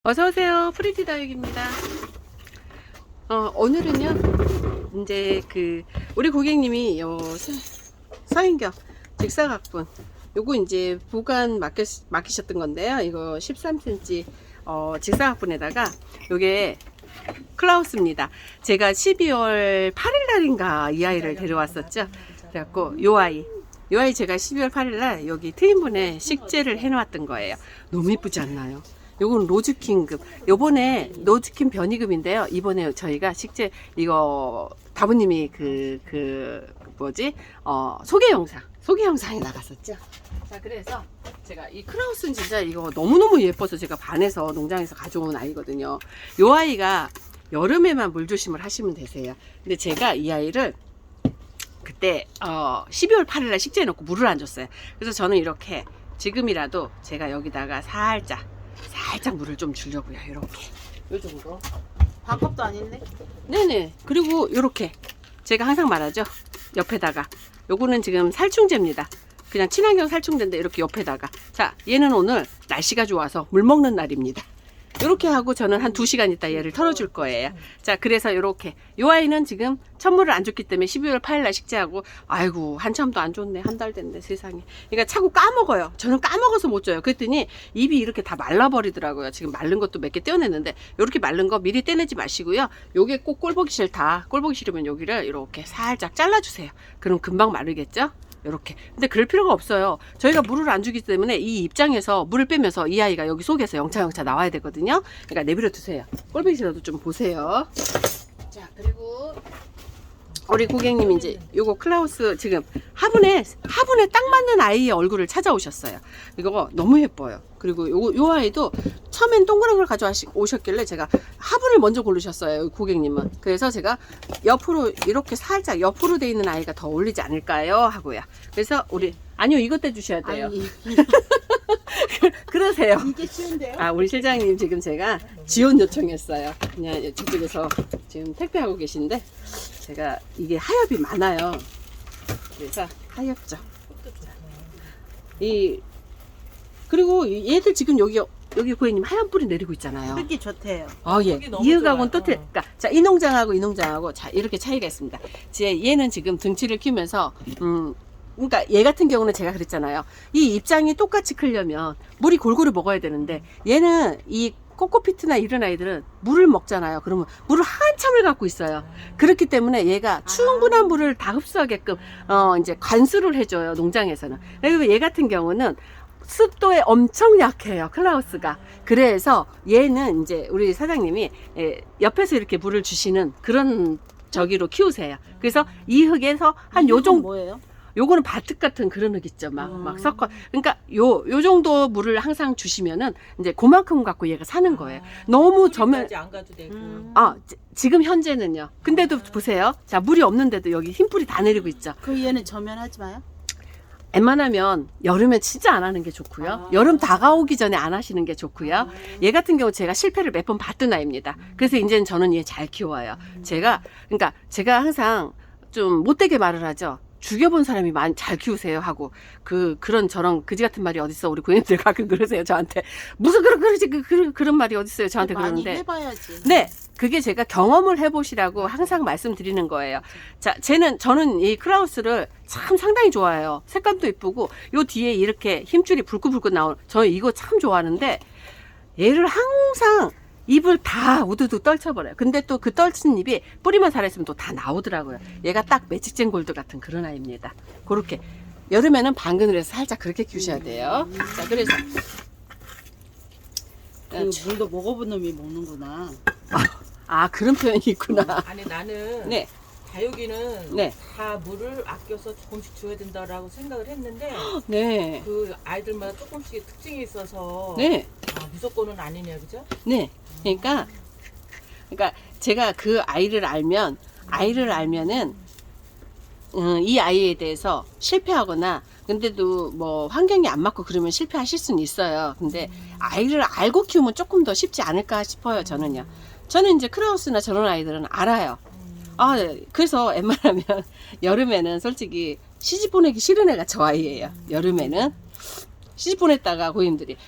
어서오세요. 프리티 다육입니다. 오늘은요, 이제 우리 고객님이 서인경 직사각분, 요거 이제 보관 맡기셨던 건데요. 이거 13cm, 직사각분에다가 요게 클라우스입니다. 제가 12월 8일 날인가 이 아이를 데려왔었죠. 그래갖고 요 아이 제가 12월 8일 날 여기 트윈분에 식재를 해놓았던 거예요. 너무 이쁘지 않나요? 요건 로즈킹급. 요번에 로즈킹 변이급인데요. 이번에 저희가 식재, 이거, 다부님이 소개 영상에 나갔었죠. 자, 그래서 제가 이 크라우스는 진짜 이거 너무너무 예뻐서 제가 반해서 농장에서 가져온 아이거든요. 요 아이가 여름에만 물 조심을 하시면 되세요. 근데 제가 이 아이를 그때, 12월 8일 날 식재해 놓고 물을 안 줬어요. 그래서 저는 이렇게 지금이라도 제가 여기다가 살짝 물을 좀 주려고요. 이렇게 요 정도. 반컵도 아닌데? 네네. 그리고 요렇게 제가 항상 말하죠. 옆에다가 요거는 지금 살충제입니다. 그냥 친환경 살충제인데 이렇게 옆에다가, 자, 얘는 오늘 날씨가 좋아서 물 먹는 날입니다. 이렇게 하고 저는 한 2시간 있다 얘를 털어줄 거예요. 자, 그래서 이렇게 요 아이는 지금 천물을 안 줬기 때문에 12월 8일 날 식재하고, 아이고 한참도 안 줬네. 한 달 됐네 세상에. 그러니까 자꾸 까먹어요. 저는 까먹어서 못 줘요. 그랬더니 입이 이렇게 다 말라버리더라고요. 지금 마른 것도 몇 개 떼어냈는데, 이렇게 마른 거 미리 떼내지 마시고요. 요게 꼭 꼴보기 싫다. 꼴보기 싫으면 여기를 이렇게 살짝 잘라주세요. 그럼 금방 마르겠죠? 이렇게. 근데 그럴 필요가 없어요. 저희가 물을 안 주기 때문에 이 입장에서 물을 빼면서 이 아이가 여기 속에서 영차 나와야 되거든요. 그러니까 내버려 두세요. 꼴보기라도 좀 보세요. 자, 그리고 우리 고객님 이제 요거 클라우스 지금 화분에 딱 맞는 아이의 얼굴을 찾아오셨어요. 이거 너무 예뻐요. 그리고 요 아이도 처음엔 동그란 걸 가져오셨길래 제가 화분을 먼저 고르셨어요. 고객님은. 그래서 제가 옆으로 이렇게 살짝 옆으로 돼 있는 아이가 더 어울리지 않을까요? 하고요. 그래서 아니요, 이것 때 주셔야 돼요. 아니, 그러세요. 이게 쉬운데요? 우리 실장님 지금 제가 지원 요청했어요. 그냥 저쪽에서 지금 택배하고 계신데, 제가 이게 하엽이 많아요. 그래서 하엽죠. 그리고 얘들 지금 여기 고객님 하얀 뿌리 내리고 있잖아요. 흙이 좋대요. 예. 이흑하고는 또 그러니까 자, 이 농장하고 자, 이렇게 차이가 있습니다. 얘는 지금 등치를 키우면서 그러니까 얘 같은 경우는 제가 그랬잖아요. 이 입장이 똑같이 크려면 물이 골고루 먹어야 되는데, 얘는 이 코코피트나 이런 아이들은 물을 먹잖아요. 그러면 물을 한참을 갖고 있어요. 그렇기 때문에 얘가 충분한 물을 다 흡수하게끔 이제 관수를 해줘요, 농장에서는. 그리고 얘 같은 경우는 습도에 엄청 약해요, 클라우스가. 그래서 얘는 이제 우리 사장님이 옆에서 이렇게 물을 주시는 그런 저기로 키우세요. 그래서 이 흙에서 한 요 정도. 뭐예요? 요거는 바특 같은 그런 흙 있죠. 막 섞어. 그러니까 요 정도 물을 항상 주시면은 이제 그만큼 갖고 얘가 사는 거예요. 너무 저면, 안 가도 되고. 지금 현재는요. 근데도 보세요. 자, 물이 없는데도 여기 흰뿌리 다 내리고 있죠. 그 얘는 저면하지 마요? 웬만하면 여름에 진짜 안 하는 게 좋고요. 여름 다가오기 전에 안 하시는 게 좋고요. 얘 같은 경우 제가 실패를 몇 번 봤던 아이입니다. 그래서 이제는 저는 얘 잘 키워요. 그러니까 제가 항상 좀 못되게 말을 하죠. 죽여본 사람이 많이 잘 키우세요 하고, 그런 저런 그지 같은 말이 어딨어. 우리 고객님들 가끔 그러세요, 저한테. 무슨 그런 말이 어딨어요, 저한테 많이 그러는데. 해봐야지. 네, 그게 제가 경험을 해보시라고 항상 말씀드리는 거예요. 자, 저는 이 클라우스를 참 상당히 좋아해요. 색감도 이쁘고, 요 뒤에 이렇게 힘줄이 불긋불긋 나오는, 저 이거 참 좋아하는데, 얘를 항상 잎을 다 우두둑 떨쳐버려요. 근데 또 그 떨친 잎이 뿌리만 살아있으면 또 다 나오더라고요. 얘가 딱 매직젠 골드 같은 그런 아이입니다. 그렇게 여름에는 방근을 해서 살짝 그렇게 키우셔야 돼요. 자, 그래서 물도 먹어본 놈이 먹는구나. 그런 표현이 있구나. 아니 나는 네, 다육이는 네, 다 물을 아껴서 조금씩 줘야 된다라고 생각을 했는데 네, 그 아이들마다 조금씩 특징이 있어서 네, 무조건은 아니네요, 그죠? 네. 그러니까 제가 그 아이를 알면은 이 아이에 대해서 실패하거나, 근데도 뭐 환경이 안 맞고 그러면 실패하실 수는 있어요. 근데 아이를 알고 키우면 조금 더 쉽지 않을까 싶어요, 저는요. 저는 이제 크라우스나 저런 아이들은 알아요. 그래서 웬만하면 여름에는 솔직히 시집 보내기 싫은 애가 저 아이예요. 여름에는 시집 보냈다가 고객님들이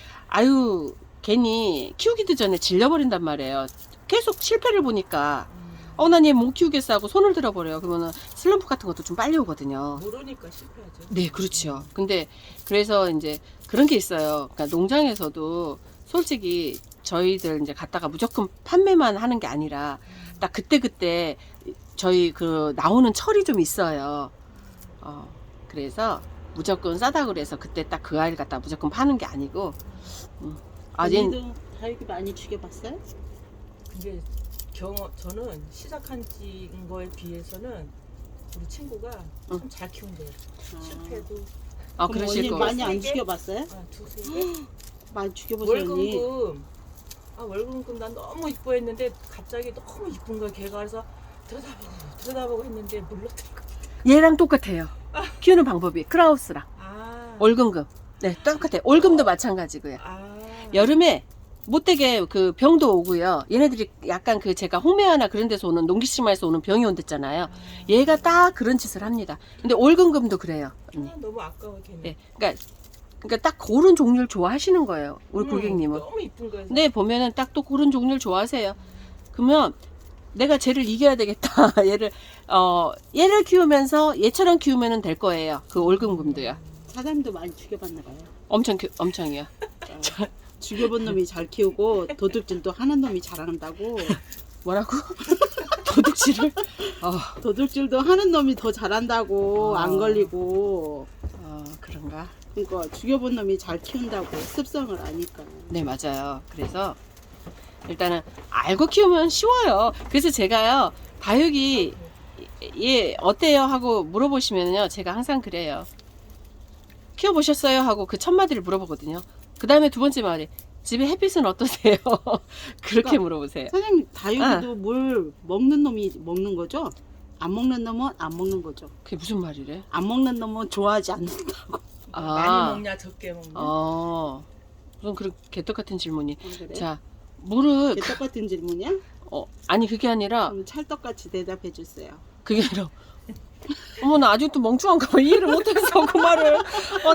괜히 키우기도 전에 질려버린단 말이에요. 계속 실패를 보니까 난 얘 못 키우겠어 하고 손을 들어버려요. 그러면은 슬럼프 같은 것도 좀 빨리 오거든요. 모르니까 실패하죠. 네, 그렇죠. 근데 그래서 이제 그런 게 있어요. 그러니까 농장에서도 솔직히 저희들 이제 갖다가 무조건 판매만 하는 게 아니라 딱 그때 저희 그 나오는 철이 좀 있어요. 그래서 무조건 싸다 그래서 그때 딱 그 알을 갖다 무조건 파는 게 아니고. 언니도 다육이 많이 죽여봤어요? 근데 저는 시작한 거에 비해서는 우리 친구가 참 잘 키운대요. 실패도 그럼 그러실 언니 거. 많이 안 세 개? 죽여봤어요? 두세 개. 많이 죽여보세요 언니. 월금금. 월금금 난 너무 이뻐했는데 갑자기 너무 이쁜 거야. 걔가 그래서 들여다보고 했는데 물러들고. 얘랑 똑같아요. 키우는 방법이 크라우스랑 올금금. 네, 똑같아요. 올금도 마찬가지고요. 여름에 못되게 그 병도 오고요. 얘네들이 약간 그 제가 홍매화나 그런 데서 오는 농기심에서 오는 병이 온댔잖아요. 얘가 딱 그런 짓을 합니다. 근데 올금금도 그래요. 언니. 너무 아까워 걔는. 네, 그러니까 딱 그런 종류를 좋아하시는 거예요. 우리 고객님은. 너무 이쁜 거예요. 네, 보면은 딱 또 그런 종류를 좋아하세요. 그러면 내가 쟤를 이겨야 되겠다. 얘를 키우면서 얘처럼 키우면 될 거예요. 그 올금금도요. 사장님도 많이 죽여봤나 봐요. 엄청이요. 죽여본 놈이 잘 키우고 도둑질도 하는 놈이 잘한다고. 뭐라고? 도둑질을? 도둑질도 하는 놈이 더 잘한다고. 안 걸리고. 그런가? 그러니까 죽여본 놈이 잘 키운다고. 습성을 아니까. 네, 맞아요. 그래서 일단은 알고 키우면 쉬워요. 그래서 제가요, 다육이 얘 어때요? 하고 물어보시면요, 제가 항상 그래요. 키워보셨어요? 하고 그 첫 마디를 물어보거든요. 그 다음에 두 번째 말이 집에 햇빛은 어떠세요? 그렇게 그러니까 물어보세요. 사장님 다육이도 물 먹는 놈이 먹는 거죠? 안 먹는 놈은 안 먹는 거죠. 그게 무슨 말이래? 안 먹는 놈은 좋아하지 않는다고. 많이 먹냐 적게 먹냐. 무슨 그런 개떡 같은 질문이. 그래? 자, 물을 개떡같은 질문이야? 아니 그게 아니라 그럼 찰떡같이 대답해 주세요. 그게 아니라 어머 나 아직도 멍청한가 봐. 이해를 못했어 그 말을.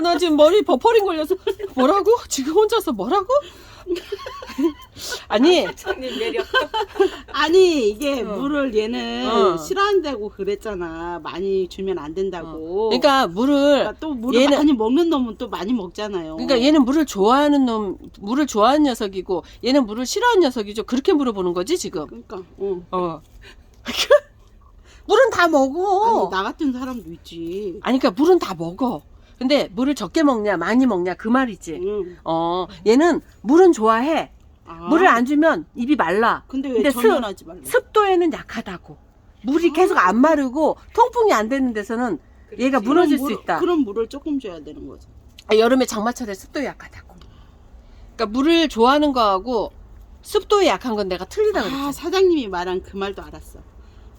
나 지금 머리 버퍼링 걸려서 뭐라고? 지금 혼자서 뭐라고? 아니 사장님 매력. 아니 이게 물을 얘는 싫어한다고 그랬잖아. 많이 주면 안 된다고. 그러니까 그러니까 또 물을 얘는- 많이 먹는 놈은 또 많이 먹잖아요. 그러니까 얘는 물을 좋아하는 물을 좋아하는 녀석이고 얘는 물을 싫어하는 녀석이죠. 그렇게 물어보는 거지 지금. 그러니까 물은 다 먹어. 아니 나 같은 사람도 있지. 아니 그러니까 물은 다 먹어. 근데 물을 적게 먹냐 많이 먹냐 그 말이지. 응. 얘는 물은 좋아해. 아, 물을 안 주면 입이 말라. 근데 왜 근데 전면하지 말라? 습도에는 약하다고. 물이 계속 안 마르고 통풍이 안 되는 데서는 얘가 무너질 수 있다. 그럼 물을 조금 줘야 되는 거죠. 여름에 장마철에 습도에 약하다고. 그러니까 물을 좋아하는 거하고 습도에 약한 건 내가 틀리다 그랬지. 사장님이 말한 그 말도 알았어.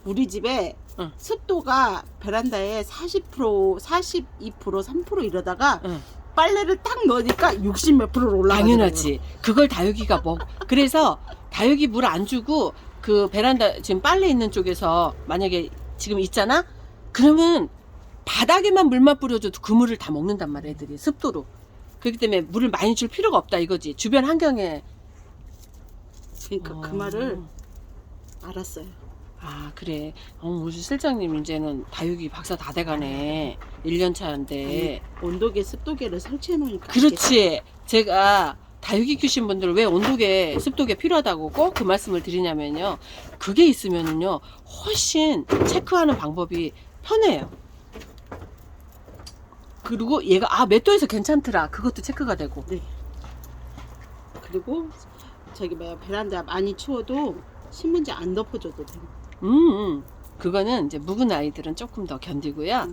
우리 집에 응. 습도가 베란다에 40%, 42%, 3% 이러다가 응. 빨래를 딱 넣으니까 60 몇 프로로 올라가는 당연하지. 그걸 다육이가 먹어. 그래서 다육이 물 안 주고 그 베란다 지금 빨래 있는 쪽에서 만약에 지금 있잖아? 그러면 바닥에만 물만 뿌려줘도 그 물을 다 먹는단 말이야 애들이 습도로. 그렇기 때문에 물을 많이 줄 필요가 없다 이거지. 주변 환경에. 그러니까 그 말을 알았어요. 그래. 우리 실장님 이제는 다육이 박사 다 돼가네. 1년 차인데. 온도계 습도계를 설치해 놓으니까 그렇지. 제가 다육이 키우신 분들 왜 온도계, 습도계 필요하다고 꼭 그 말씀을 드리냐면요. 그게 있으면은요, 훨씬 체크하는 방법이 편해요. 그리고 얘가, 몇 도에서 괜찮더라. 그것도 체크가 되고. 네. 그리고 저기 베란다 많이 추워도 신문지 안 덮어줘도 돼. 그거는 이제 묵은 아이들은 조금 더 견디고요.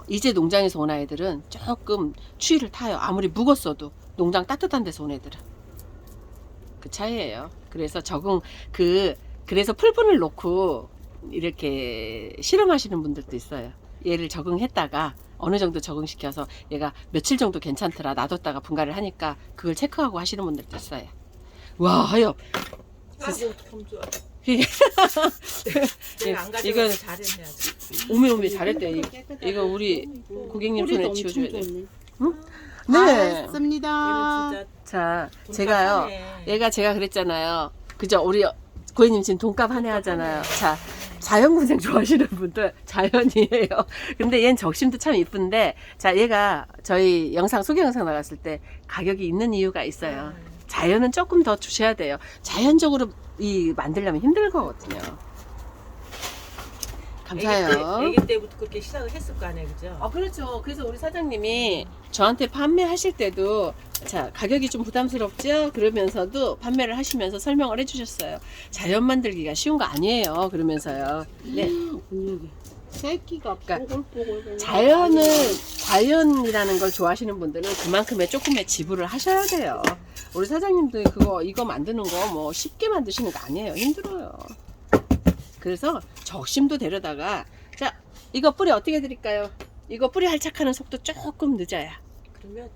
이제 농장에서 온 아이들은 조금 추위를 타요. 아무리 묵었어도 농장 따뜻한 데서 온 애들은 그 차이예요. 그래서 그래서 풀분을 놓고 이렇게 실험하시는 분들도 있어요. 얘를 적응했다가 어느 정도 적응시켜서 얘가 며칠 정도 괜찮더라 놔뒀다가 분갈이를 하니까 그걸 체크하고 하시는 분들도 있어요. 와, 하여. 아이고 참 좋아. 이게 내가 안 가져가서 이건 잘했네 아주. 오메 잘했대. 이거 우리 고객님 손에 꼬리도 치워줘야 엄청 돼. 좋네. 네. 알겠습니다. 얘는 자, 진짜 제가요. 돈값하네. 얘가 제가 그랬잖아요. 그죠? 우리 고객님 지금 돈값 하네 하잖아요. 자, 자연군생 좋아하시는 분들 자연이에요. 근데 얘는 적심도 참 이쁜데, 자, 얘가 저희 영상 소개 영상 나갔을 때 가격이 있는 이유가 있어요. 자연은 조금 더 주셔야 돼요. 자연적으로 만들려면 힘들 거거든요. 감사해요. 애기 때부터 그렇게 시작을 했을 거 아니에요, 그죠? 그렇죠. 그래서 우리 사장님이 저한테 판매하실 때도 자, 가격이 좀 부담스럽죠? 그러면서도 판매를 하시면서 설명을 해주셨어요. 자연 만들기가 쉬운 거 아니에요. 그러면서요. 네. 여기 새끼가 그러니까 뽀글뽀글. 자연이라는 걸 좋아하시는 분들은 그만큼의 조금의 지불을 하셔야 돼요. 우리 사장님도 이거 만드는 거 뭐 쉽게 만드시는 거 아니에요. 힘들어요. 그래서 적심도 데려다가, 자, 이거 뿌리 어떻게 드릴까요? 이거 뿌리 할착하는 속도 조금 늦어야. 그러면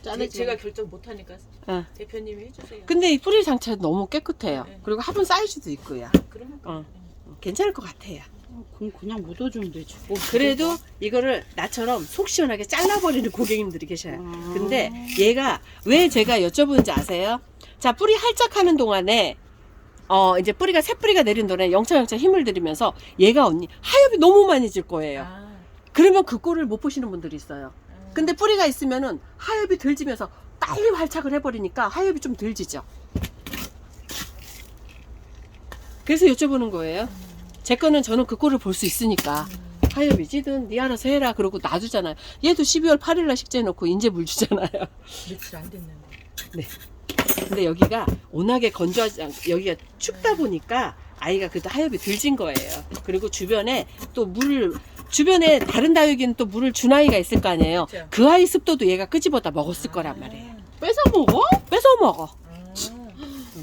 자르지. 제가 결정 못 하니까 어. 대표님이 해주세요. 근데 이 뿌리 상태 너무 깨끗해요. 네. 그리고 화분 사이즈도 있고요. 그러면 괜찮을 것 같아요. 그럼 그냥 묻어주면 되지. 그래도 이거를 나처럼 속 시원하게 잘라버리는 고객님들이 계셔요. 근데 얘가 왜 제가 여쭤보는지 아세요? 자, 뿌리 할착하는 동안에 이제 뿌리가 새 뿌리가 내린 동안에 영차영차 힘을 들이면서 얘가 언니 하엽이 너무 많이 질 거예요. 그러면 그 꼴을 못 보시는 분들이 있어요. 근데 뿌리가 있으면은 하엽이 덜 지면서 빨리 활착을 해버리니까 하엽이 좀 덜 지죠. 그래서 여쭤보는 거예요. 제 거는 저는 그 꼴을 볼 수 있으니까 하엽이 지든 니 알아서 해라 그러고 놔두잖아요. 얘도 12월 8일날 식재해놓고 이제 물 주잖아요. 며칠 안 됐는데. 네. 근데 여기가 워낙에 건조하지 않고 여기가 춥다 보니까 아이가 그래도 하엽이 덜 진 거예요. 그리고 주변에 또 주변에 다른 다육이는 또 물을 준 아이가 있을 거 아니에요. 그쵸. 그 아이 습도도 얘가 끄집어다 먹었을 거란 말이에요. 뺏어 먹어? 뺏어 먹어.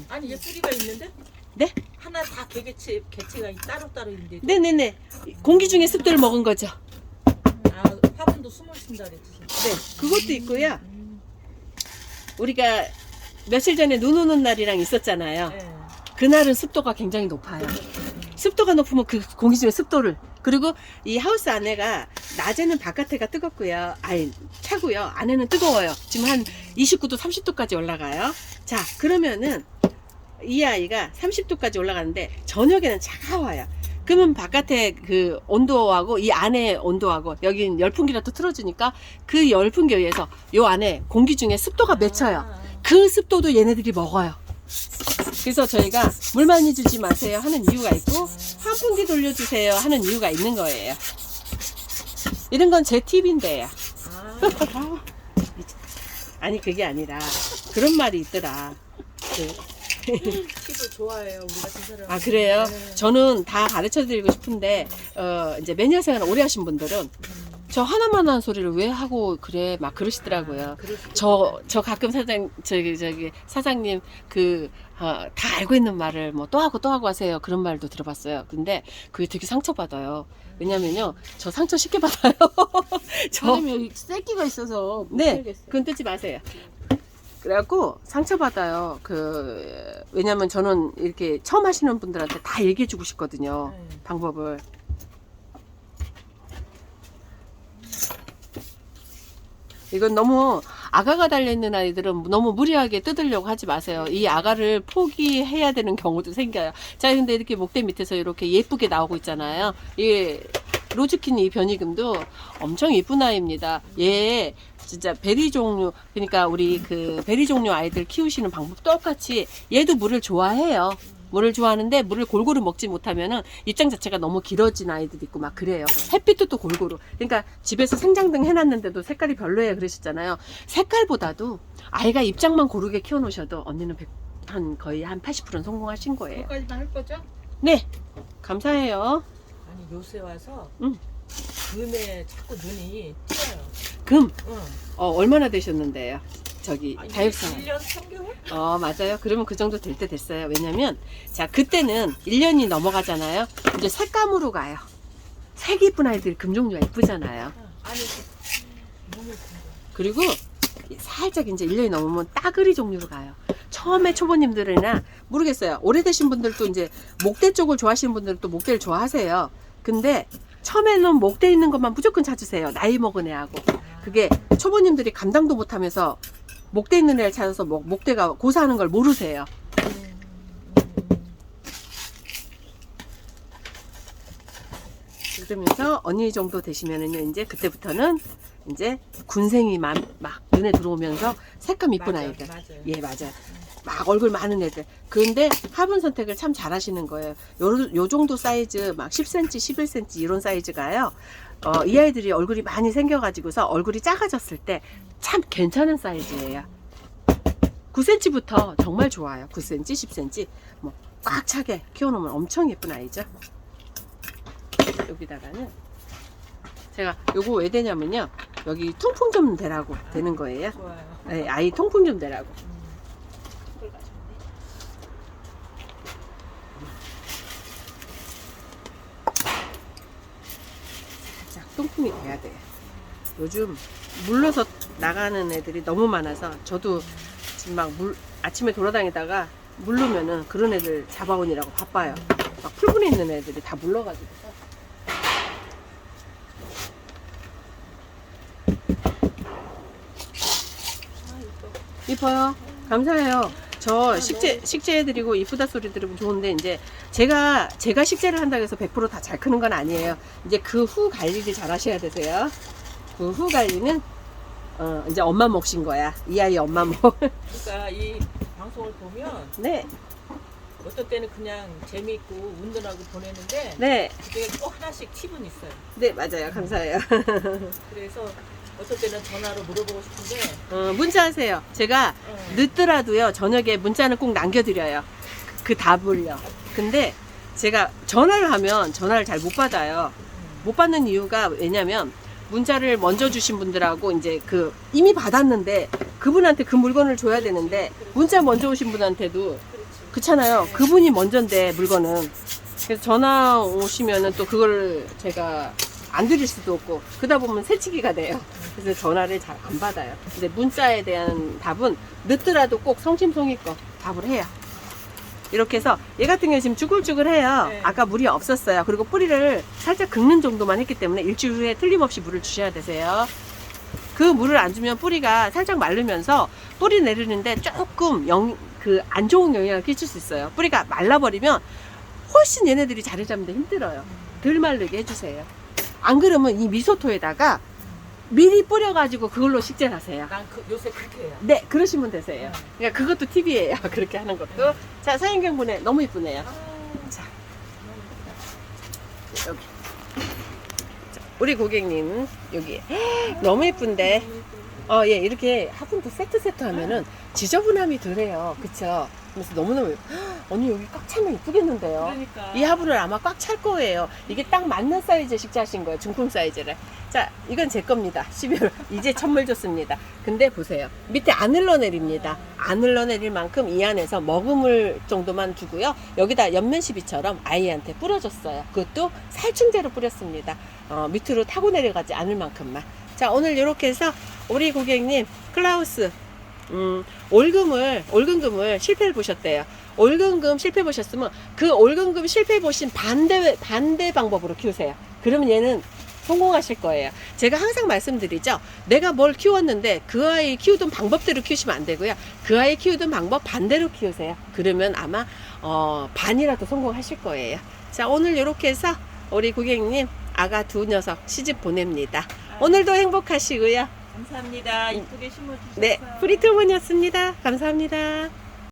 아니 얘 뿌리가 있는데? 네? 하나 다 개체가 따로따로 있는데. 네네네. 공기 중에 습도를 먹은 거죠. 화분도 숨을 쉰다 그랬지. 네. 그것도 있고요. 우리가 며칠 전에 눈 오는 날이랑 있었잖아요. 네. 그날은 습도가 굉장히 높아요. 습도가 높으면 그 공기 중에 습도를, 그리고 이 하우스 안에가 낮에는 바깥에가 뜨겁고요. 차고요. 안에는 뜨거워요. 지금 한 29도, 30도까지 올라가요. 자, 그러면은 이 아이가 30도까지 올라가는데 저녁에는 차가워요. 그러면 바깥에 그 온도하고 이 안에 온도하고 여긴 열풍기라도 틀어주니까 그 열풍기에 의해서 요 안에 공기 중에 습도가 맺혀요. 그 습도도 얘네들이 먹어요. 그래서 저희가 물 많이 주지 마세요 하는 이유가 있고 환풍기 돌려주세요 하는 이유가 있는 거예요. 이런 건 제 팁인데요. 아니 그게 아니라 그런 말이 있더라. 팁을 좋아해요. 우리 같은 사람. 그래요? 네. 저는 다 가르쳐 드리고 싶은데 이제 매니아 생활 오래 하신 분들은 저 하나만 한 소리를 왜 하고 그래 막 그러시더라고요. 저 가끔 사장님 다 알고 있는 말을 뭐 또 하고 하세요 그런 말도 들어봤어요. 근데 그게 되게 상처받아요. 왜냐면요 저 상처 쉽게 받아요. 저는 여기 새끼가 있어서 못 네, 살겠어요. 그건 뜯지 마세요. 그래갖고 상처받아요. 왜냐면 저는 이렇게 처음 하시는 분들한테 다 얘기해주고 싶거든요. 방법을. 이건 너무 아가가 달려있는 아이들은 너무 무리하게 뜯으려고 하지 마세요. 이 아가를 포기해야 되는 경우도 생겨요. 자, 근데 이렇게 목대 밑에서 이렇게 예쁘게 나오고 있잖아요. 이 로즈킨 이 변이금도 엄청 예쁜 아이입니다. 얘 진짜 베리 종류, 그러니까 우리 그 베리 종류 아이들 키우시는 방법 똑같이 얘도 물을 좋아해요. 물을 좋아하는데 물을 골고루 먹지 못하면은 입장 자체가 너무 길어진 아이들이 있고 막 그래요. 햇빛도 또 골고루. 그러니까 집에서 생장등 해놨는데도 색깔이 별로예요 그러셨잖아요. 색깔보다도 아이가 입장만 고르게 키워놓으셔도 언니는 거의 한 80%는 성공하신 거예요. 여기까지만 할 거죠? 네, 감사해요. 아니 요새 와서 응. 금에 자꾸 눈이 띄어요. 금 응. 얼마나 되셨는데요? 저기 다육상. 1년 3개월? 맞아요. 그러면 그 정도 될 때 됐어요. 왜냐면 자 그때는 1년이 넘어가잖아요. 이제 색감으로 가요. 색 이쁜 아이들이 금종류가 이쁘잖아요. 아니 너무 예쁜데. 그리고 살짝 이제 1년이 넘으면 따그리 종류로 가요. 처음에 초보님들이나 모르겠어요. 오래되신 분들도 이제 목대 쪽을 좋아하시는 분들은 또 목대를 좋아하세요. 근데 처음에는 목대 있는 것만 무조건 찾으세요. 나이 먹은 애하고. 그게 초보님들이 감당도 못하면서 목대 있는 애를 찾아서 목대가 고사하는 걸 모르세요. 그러면서 어느 정도 되시면은요, 이제 그때부터는 이제 군생이 막 눈에 들어오면서 색감 이쁜 맞아, 아이들. 맞아요. 예, 맞아요. 막 얼굴 많은 애들. 근데 화분 선택을 참 잘하시는 거예요. 요 정도 사이즈, 막 10cm, 11cm 이런 사이즈가요. 이 아이들이 얼굴이 많이 생겨가지고서 얼굴이 작아졌을 때 참 괜찮은 사이즈예요. 9cm부터 정말 좋아요. 9cm, 10cm. 뭐 꽉 차게 키워놓으면 엄청 예쁜 아이죠. 여기다가는 제가 요거 왜 되냐면요, 여기 통풍 좀 되라고 되는 거예요. 좋아요. 네, 아이 통풍 좀 되라고. 살짝 통풍이 돼야 돼요. 요즘 물러서 나가는 애들이 너무 많아서 저도 지금 막 아침에 돌아다니다가 물르면은 그런 애들 잡아오느라고 바빠요. 막 풀분에 있는 애들이 다 물러가지고서. 이뻐요. 감사해요. 저 식재 해드리고 이쁘다 소리 들으면 좋은데, 이제 제가 식재를 한다고 해서 100% 다 잘 크는 건 아니에요. 이제 그 후 관리를 잘 하셔야 되세요. 그 후 관리는 이제 엄마 몫인 거야. 이 아이 엄마 몫. 그러니까 이 방송을 보면 네, 어떤 때는 그냥 재미있고 운전하고 보내는데 네, 그중에 꼭 하나씩 팁은 있어요. 네, 맞아요. 감사해요. 그래서 어떤 때는 전화로 물어보고 싶은데 문자하세요. 제가 늦더라도요, 저녁에 문자는 꼭 남겨드려요. 그 답을요. 근데 제가 전화를 하면 전화를 잘 못 받아요. 못 받는 이유가 왜냐면 문자를 먼저 주신 분들하고 이제 이미 받았는데 그분한테 그 물건을 줘야 되는데, 문자 먼저 오신 분한테도 그렇잖아요. 그분이 먼저인데 물건은. 그래서 전화 오시면은 또 그걸 제가 안 드릴 수도 없고, 그러다 보면 새치기가 돼요. 그래서 전화를 잘 안 받아요. 근데 문자에 대한 답은 늦더라도 꼭 성심성의껏 답을 해요. 이렇게 해서 얘 같은 경우 지금 쭈글쭈글해요. 네. 아까 물이 없었어요. 그리고 뿌리를 살짝 긁는 정도만 했기 때문에 일주일 후에 틀림없이 물을 주셔야 되세요. 그 물을 안 주면 뿌리가 살짝 마르면서 뿌리 내리는데 조금 안 좋은 영향을 끼칠 수 있어요. 뿌리가 말라버리면 훨씬 얘네들이 자리 잡는데 힘들어요. 덜 마르게 해주세요. 안 그러면 이 미소토에다가 미리 뿌려가지고 그걸로 식재를 하세요. 난 요새 그렇게 해요. 네, 그러시면 되세요. 그러니까 그것도 팁이에요. 그렇게 하는 것도. 자, 서인경 분에 너무 이쁘네요. 자, 여기. 자, 우리 고객님 여기 너무 이쁜데. 예, 이렇게 화분도 세트 하면은 지저분함이 덜해요. 그쵸? 그래서 너무너무 언니 여기 꽉 차면 이쁘겠는데요. 그러니까. 이 화분을 아마 꽉 찰 거예요. 이게 딱 맞는 사이즈 식재하신 거예요. 중품 사이즈를. 자, 이건 제 겁니다. 12월 이제 선물 줬습니다. 근데 보세요. 밑에 안 흘러내립니다. 안 흘러내릴 만큼 이 안에서 머금을 정도만 두고요. 여기다 연면시비처럼 아이한테 뿌려줬어요. 그것도 살충제로 뿌렸습니다. 밑으로 타고 내려가지 않을 만큼만. 자, 오늘 이렇게 해서 우리 고객님 클라우스 올금금을 실패를 보셨대요. 올금금 실패 보셨으면 그 올금금 실패 보신 반대 방법으로 키우세요. 그러면 얘는 성공하실 거예요. 제가 항상 말씀드리죠. 내가 뭘 키웠는데 그 아이 키우던 방법대로 키우시면 안 되고요. 그 아이 키우던 방법 반대로 키우세요. 그러면 아마 반이라도 성공하실 거예요. 자, 오늘 이렇게 해서 우리 고객님 아가 두 녀석 시집 보냅니다. 오늘도 행복하시고요. 감사합니다. 이쁘게 심어주셔서. 네, 프리트먼이었습니다. 감사합니다.